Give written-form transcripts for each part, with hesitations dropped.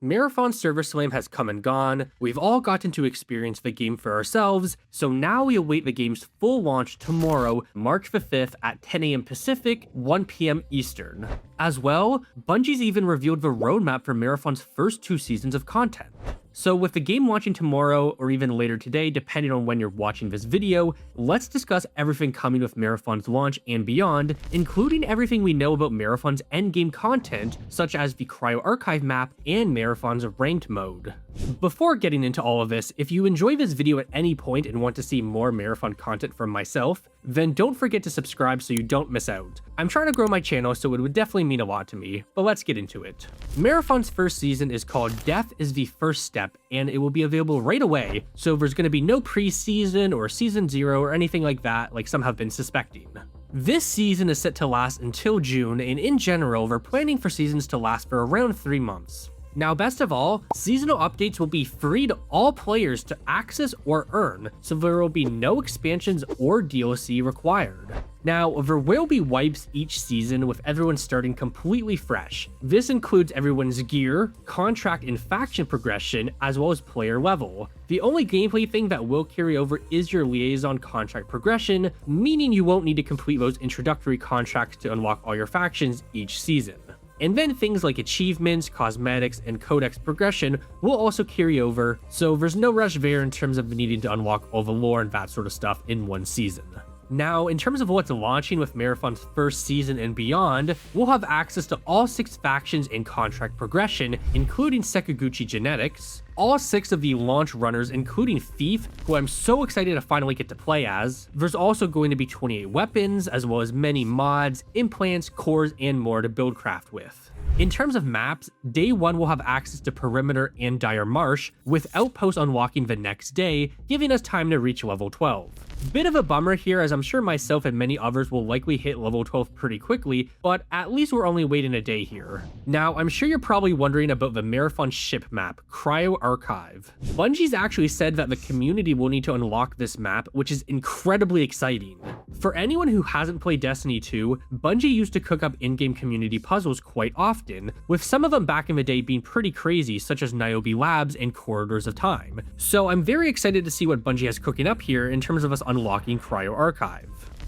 Marathon Server Slam has come and gone, we've all gotten to experience the game for ourselves, so now we await the game's full launch tomorrow, March 5th at 10 AM Pacific, 1 PM Eastern. As well, Bungie's even revealed the roadmap for Marathon's first 2 seasons of content. So with the game launching tomorrow, or even later today, depending on when you're watching this video, let's discuss everything coming with Marathon's launch and beyond, including everything we know about Marathon's endgame content, such as the Cryo Archive map and Marathon's ranked mode. Before getting into all of this, if you enjoy this video at any point and want to see more Marathon content from myself, then don't forget to subscribe so you don't miss out. I'm trying to grow my channel, so it would definitely mean a lot to me, but let's get into it. Marathon's first season is called Death is the First Step, and it will be available right away, so there's going to be no pre-season or season 0 or anything like that like some have been suspecting. This season is set to last until June, and in general, we're planning for seasons to last for around 3 months. Now, best of all, seasonal updates will be free to all players to access or earn, so there will be no expansions or DLC required. Now, there will be wipes each season with everyone starting completely fresh. This includes everyone's gear, contract and faction progression, as well as player level. The only gameplay thing that will carry over is your liaison contract progression, meaning you won't need to complete those introductory contracts to unlock all your factions each season. And then things like achievements, cosmetics, and codex progression will also carry over, so there's no rush there in terms of needing to unlock all the lore and that sort of stuff in one season. Now, in terms of what's launching with Marathon's first season and beyond, we'll have access to all 6 factions in contract progression, including Sekaguchi Genetics, all 6 of the launch runners, including Thief, who I'm so excited to finally get to play as. There's also going to be 28 weapons, as well as many mods, implants, cores, and more to build craft with. In terms of maps, day 1 will have access to Perimeter and Dire Marsh, with Outposts unlocking the next day, giving us time to reach level 12. Bit of a bummer here, as I'm sure myself and many others will likely hit level 12 pretty quickly, but at least we're only waiting a day here. Now, I'm sure you're probably wondering about the Marathon ship map, Cryo Archive. Bungie's actually said that the community will need to unlock this map, which is incredibly exciting. For anyone who hasn't played Destiny 2, Bungie used to cook up in-game community puzzles quite often, with some of them back in the day being pretty crazy, such as Niobe Labs and Corridors of Time. So I'm very excited to see what Bungie has cooking up here in terms of us unlocking Cryo Archive.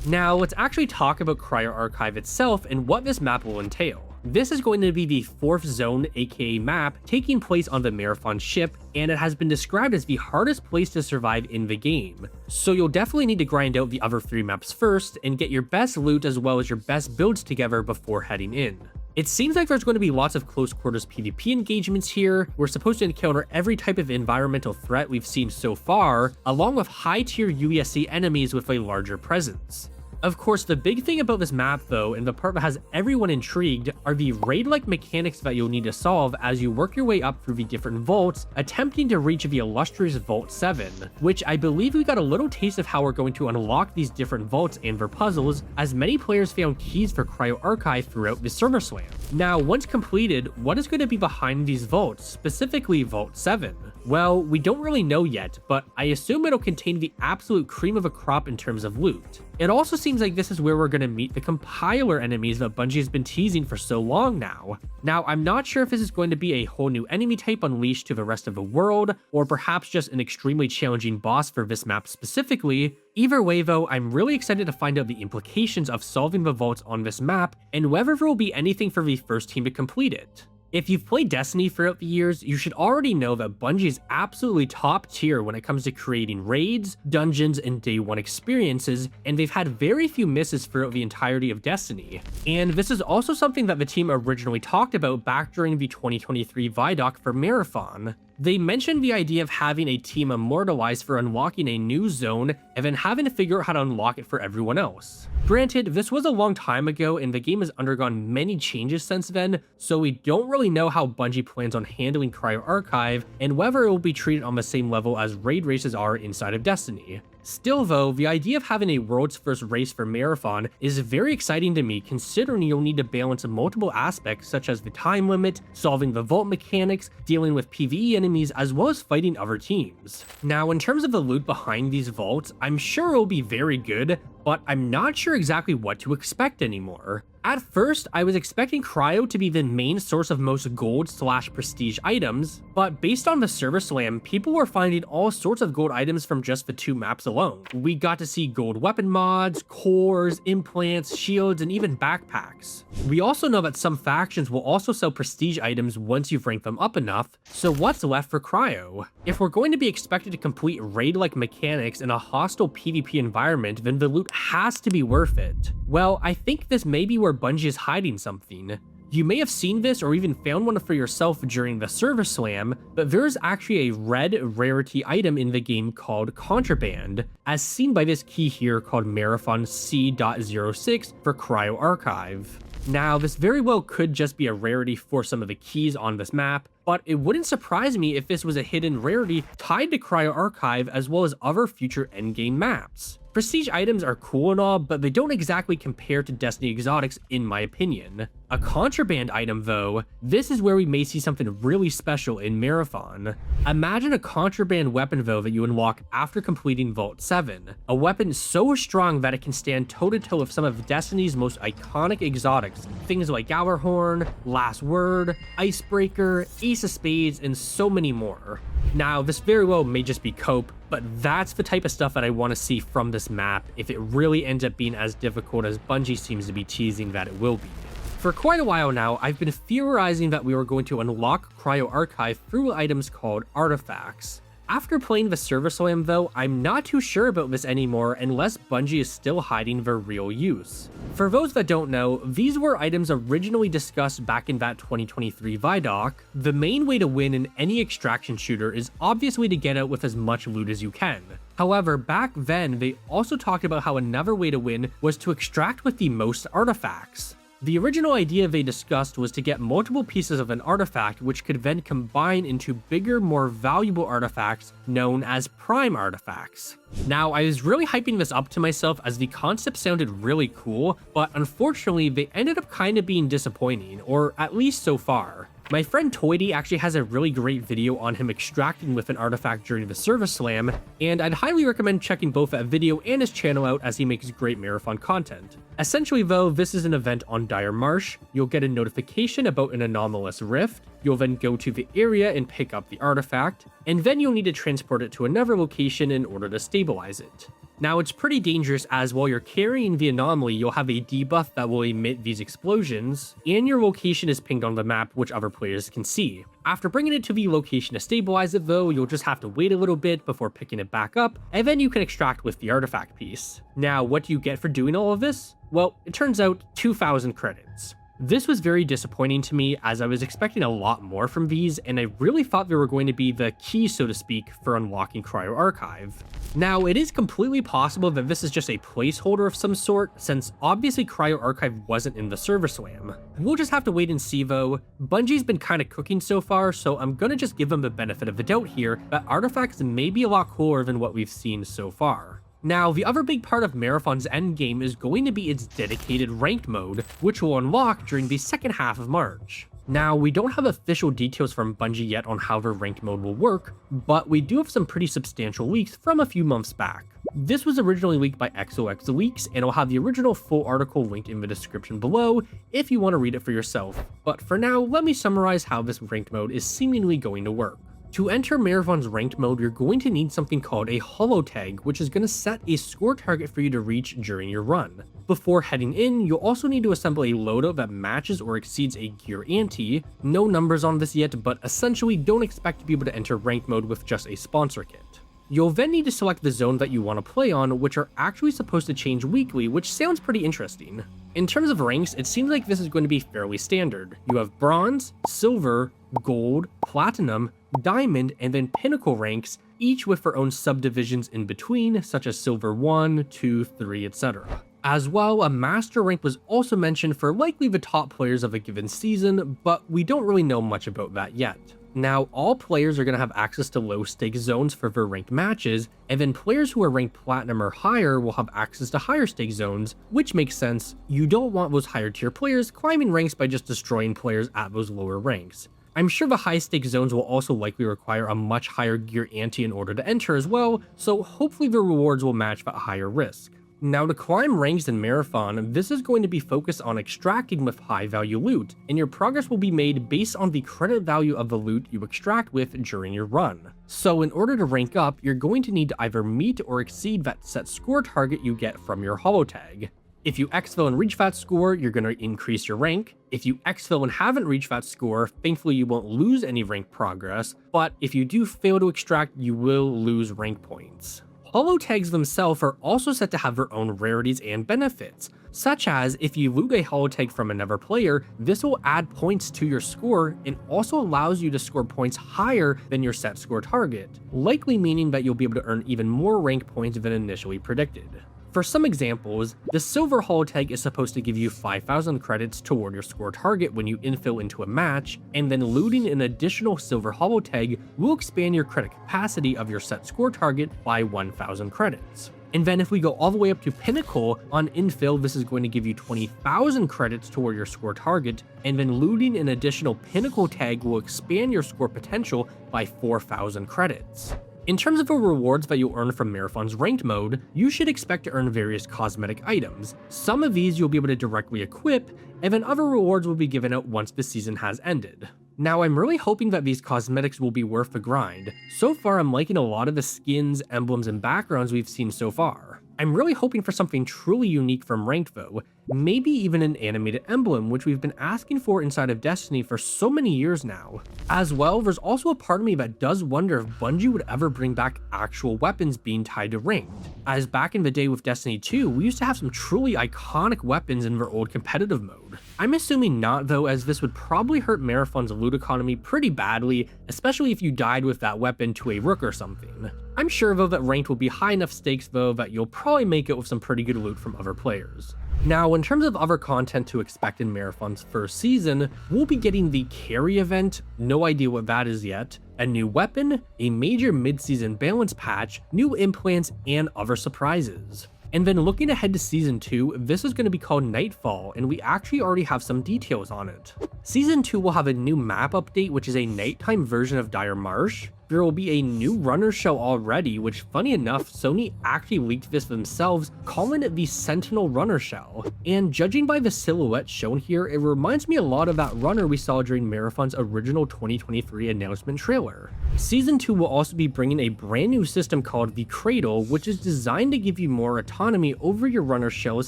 Now, let's actually talk about Cryo Archive itself and what this map will entail. This is going to be the 4th zone, aka map, taking place on the Marathon ship, and it has been described as the hardest place to survive in the game. So you'll definitely need to grind out the other 3 maps first, and get your best loot as well as your best builds together before heading in. It seems like there's going to be lots of close quarters PvP engagements here. We're supposed to encounter every type of environmental threat we've seen so far, along with high tier UESC enemies with a larger presence. Of course, the big thing about this map though, and the part that has everyone intrigued, are the raid-like mechanics that you'll need to solve as you work your way up through the different vaults, attempting to reach the illustrious Vault 7, which I believe we got a little taste of how we're going to unlock these different vaults and their puzzles, as many players found keys for Cryo Archive throughout the Server Slam. Now, once completed, what is going to be behind these vaults, specifically Vault 7? Well, we don't really know yet, but I assume it'll contain the absolute cream of a crop in terms of loot. It also seems like this is where we're going to meet the compiler enemies that Bungie has been teasing for so long now. Now, I'm not sure if this is going to be a whole new enemy type unleashed to the rest of the world, or perhaps just an extremely challenging boss for this map specifically. Either way though, I'm really excited to find out the implications of solving the vaults on this map, and whether there will be anything for the first team to complete it. If you've played Destiny throughout the years, you should already know that Bungie is absolutely top tier when it comes to creating raids, dungeons, and day 1 experiences, and they've had very few misses throughout the entirety of Destiny. And this is also something that the team originally talked about back during the 2023 Vidoc for Marathon. They mentioned the idea of having a team immortalized for unlocking a new zone, and then having to figure out how to unlock it for everyone else. Granted, this was a long time ago and the game has undergone many changes since then, so we don't really know how Bungie plans on handling Cryo Archive and whether it will be treated on the same level as raid races are inside of Destiny. Still though, the idea of having a world's first race for Marathon is very exciting to me, considering you'll need to balance multiple aspects such as the time limit, solving the vault mechanics, dealing with PvE enemies, as well as fighting other teams. Now, in terms of the loot behind these vaults, I'm sure it will be very good, but I'm not sure exactly what to expect anymore. At first, I was expecting Cryo to be the main source of most gold/prestige items, but based on the server slam, people were finding all sorts of gold items from just the 2 maps alone. We got to see gold weapon mods, cores, implants, shields, and even backpacks. We also know that some factions will also sell prestige items once you've ranked them up enough, so what's left for Cryo? If we're going to be expected to complete raid-like mechanics in a hostile PvP environment, then the loot has to be worth it. Well, I think this may be where Bungie is hiding something. You may have seen this or even found one for yourself during the server slam, but there's actually a red rarity item in the game called Contraband, as seen by this key here called Marathon C.06 for Cryo Archive. Now, this very well could just be a rarity for some of the keys on this map, but it wouldn't surprise me if this was a hidden rarity tied to Cryo Archive as well as other future endgame maps. Prestige items are cool and all, but they don't exactly compare to Destiny exotics in my opinion. A contraband item though, this is where we may see something really special in Marathon. Imagine a contraband weapon though that you unlock after completing Vault 7. A weapon so strong that it can stand toe-to-toe with some of Destiny's most iconic exotics, things like Hourhorn, Last Word, Icebreaker, Ace of Spades, and so many more. Now, this very well may just be cope, but that's the type of stuff that I want to see from this map if it really ends up being as difficult as Bungie seems to be teasing that it will be. For quite a while now, I've been theorizing that we were going to unlock Cryo Archive through items called artifacts. After playing the server slam though, I'm not too sure about this anymore unless Bungie is still hiding their real use. For those that don't know, these were items originally discussed back in that 2023 Vidoc. The main way to win in any extraction shooter is obviously to get out with as much loot as you can. However, back then, they also talked about how another way to win was to extract with the most artifacts. The original idea they discussed was to get multiple pieces of an artifact which could then combine into bigger, more valuable artifacts known as prime artifacts. Now, I was really hyping this up to myself as the concept sounded really cool, but unfortunately they ended up kind of being disappointing, or at least so far. My friend Toity actually has a really great video on him extracting with an artifact during the server slam, and I'd highly recommend checking both that video and his channel out as he makes great Marathon content. Essentially though, this is an event on Dire Marsh. You'll get a notification about an anomalous rift, you'll then go to the area and pick up the artifact, and then you'll need to transport it to another location in order to stabilize it. Now, it's pretty dangerous as while you're carrying the anomaly, you'll have a debuff that will emit these explosions, and your location is pinged on the map which other players can see. After bringing it to the location to stabilize it though, you'll just have to wait a little bit before picking it back up, and then you can extract with the artifact piece. Now, what do you get for doing all of this? Well, it turns out 2,000 credits. This was very disappointing to me as I was expecting a lot more from these, and I really thought they were going to be the key, so to speak, for unlocking Cryo Archive. Now, it is completely possible that this is just a placeholder of some sort, since obviously Cryo Archive wasn't in the server slam. We'll just have to wait and see though. Bungie's been kind of cooking so far, so I'm gonna just give them the benefit of the doubt here, that artifacts may be a lot cooler than what we've seen so far. Now, the other big part of Marathon's endgame is going to be its dedicated ranked mode, which will unlock during the second half of March. Now, we don't have official details from Bungie yet on how their ranked mode will work, but we do have some pretty substantial leaks from a few months back. This was originally leaked by XOX Leaks, and I'll have the original full article linked in the description below if you want to read it for yourself. But for now, let me summarize how this ranked mode is seemingly going to work. To enter Marathon's ranked mode, you're going to need something called a holo tag, which is going to set a score target for you to reach during your run. Before heading in, you'll also need to assemble a loadout that matches or exceeds a gear ante. No numbers on this yet, but essentially don't expect to be able to enter ranked mode with just a sponsor kit. You'll then need to select the zone that you want to play on, which are actually supposed to change weekly, which sounds pretty interesting. In terms of ranks, it seems like this is going to be fairly standard. You have bronze, silver, gold, platinum, diamond, and then pinnacle ranks, each with their own subdivisions in between, such as silver 1, 2, 3, etc. As well, a master rank was also mentioned for likely the top players of a given season, but we don't really know much about that yet. Now, all players are going to have access to low stakes zones for their ranked matches, and then players who are ranked platinum or higher will have access to higher stakes zones, which makes sense. You don't want those higher tier players climbing ranks by just destroying players at those lower ranks. I'm sure the high stakes zones will also likely require a much higher gear ante in order to enter as well, so hopefully the rewards will match that higher risk. Now, to climb ranks in Marathon, this is going to be focused on extracting with high value loot, and your progress will be made based on the credit value of the loot you extract with during your run. So in order to rank up, you're going to need to either meet or exceed that set score target you get from your holotag. If you exfil and reach that score, you're going to increase your rank. If you exfil and haven't reached that score, thankfully you won't lose any rank progress, but if you do fail to extract, you will lose rank points. Holotags themselves are also set to have their own rarities and benefits, such as if you loot a holotag from another player, this will add points to your score and also allows you to score points higher than your set score target, likely meaning that you'll be able to earn even more rank points than initially predicted. For some examples, the silver holotag is supposed to give you 5,000 credits toward your score target when you infill into a match, and then looting an additional silver holotag will expand your credit capacity of your set score target by 1,000 credits. And then if we go all the way up to Pinnacle, on infill this is going to give you 20,000 credits toward your score target, and then looting an additional Pinnacle tag will expand your score potential by 4,000 credits. In terms of the rewards that you'll earn from Marathon's ranked mode, you should expect to earn various cosmetic items. Some of these you'll be able to directly equip, and then other rewards will be given out once the season has ended. Now, I'm really hoping that these cosmetics will be worth the grind. So far, I'm liking a lot of the skins, emblems, and backgrounds we've seen so far. I'm really hoping for something truly unique from Ranked though, maybe even an animated emblem, which we've been asking for inside of Destiny for so many years now. As well, there's also a part of me that does wonder if Bungie would ever bring back actual weapons being tied to Ranked, as back in the day with Destiny 2, we used to have some truly iconic weapons in their old competitive mode. I'm assuming not though, as this would probably hurt Marathon's loot economy pretty badly, especially if you died with that weapon to a rook or something. I'm sure though that Ranked will be high enough stakes though that you'll probably make it with some pretty good loot from other players. Now, in terms of other content to expect in Marathon's first season, we'll be getting the carry event, no idea what that is yet, a new weapon, a major mid-season balance patch, new implants, and other surprises. And then looking ahead to Season 2, this is going to be called Nightfall, and we actually already have some details on it. Season 2 will have a new map update, which is a nighttime version of Dire Marsh. There will be a new runner shell already, which funny enough, Sony actually leaked this themselves, calling it the Sentinel runner shell. And judging by the silhouette shown here, it reminds me a lot of that runner we saw during Marathon's original 2023 announcement trailer. Season 2 will also be bringing a brand new system called the Cradle, which is designed to give you more autonomy over your runner shell's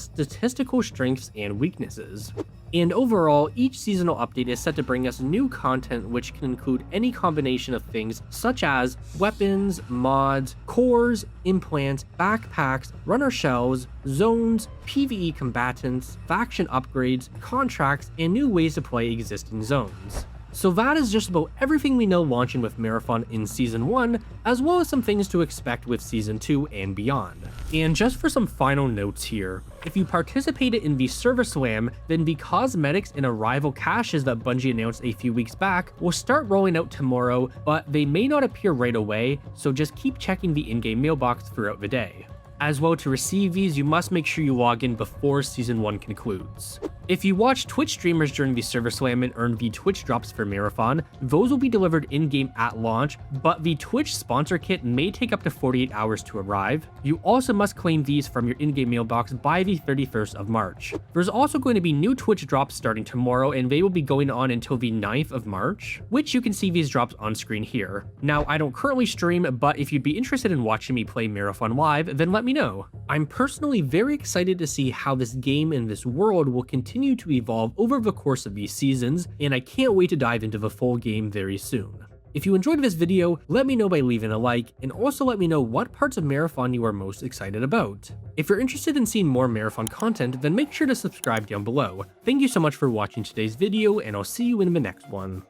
statistical strengths and weaknesses. And overall, each seasonal update is set to bring us new content which can include any combination of things such as weapons, mods, cores, implants, backpacks, runner shells, zones, PvE combatants, faction upgrades, contracts, and new ways to play existing zones. So that is just about everything we know launching with Marathon in Season 1, as well as some things to expect with Season 2 and beyond. And just for some final notes here, if you participated in the Server Slam, then the cosmetics and arrival caches that Bungie announced a few weeks back will start rolling out tomorrow, but they may not appear right away, so just keep checking the in-game mailbox throughout the day. As well, to receive these, you must make sure you log in before Season 1 concludes. If you watch Twitch streamers during the Server Slam and earn the Twitch drops for Marathon, those will be delivered in-game at launch, but the Twitch sponsor kit may take up to 48 hours to arrive. You also must claim these from your in-game mailbox by the 31st of March. There's also going to be new Twitch drops starting tomorrow, and they will be going on until the 9th of March, which you can see these drops on screen here. Now, I don't currently stream, but if you'd be interested in watching me play Marathon live, then let me know. I'm personally very excited to see how this game and this world will continue to evolve over the course of these seasons, and I can't wait to dive into the full game very soon. If you enjoyed this video, let me know by leaving a like, and also let me know what parts of Marathon you are most excited about. If you're interested in seeing more Marathon content, then make sure to subscribe down below. Thank you so much for watching today's video, and I'll see you in the next one.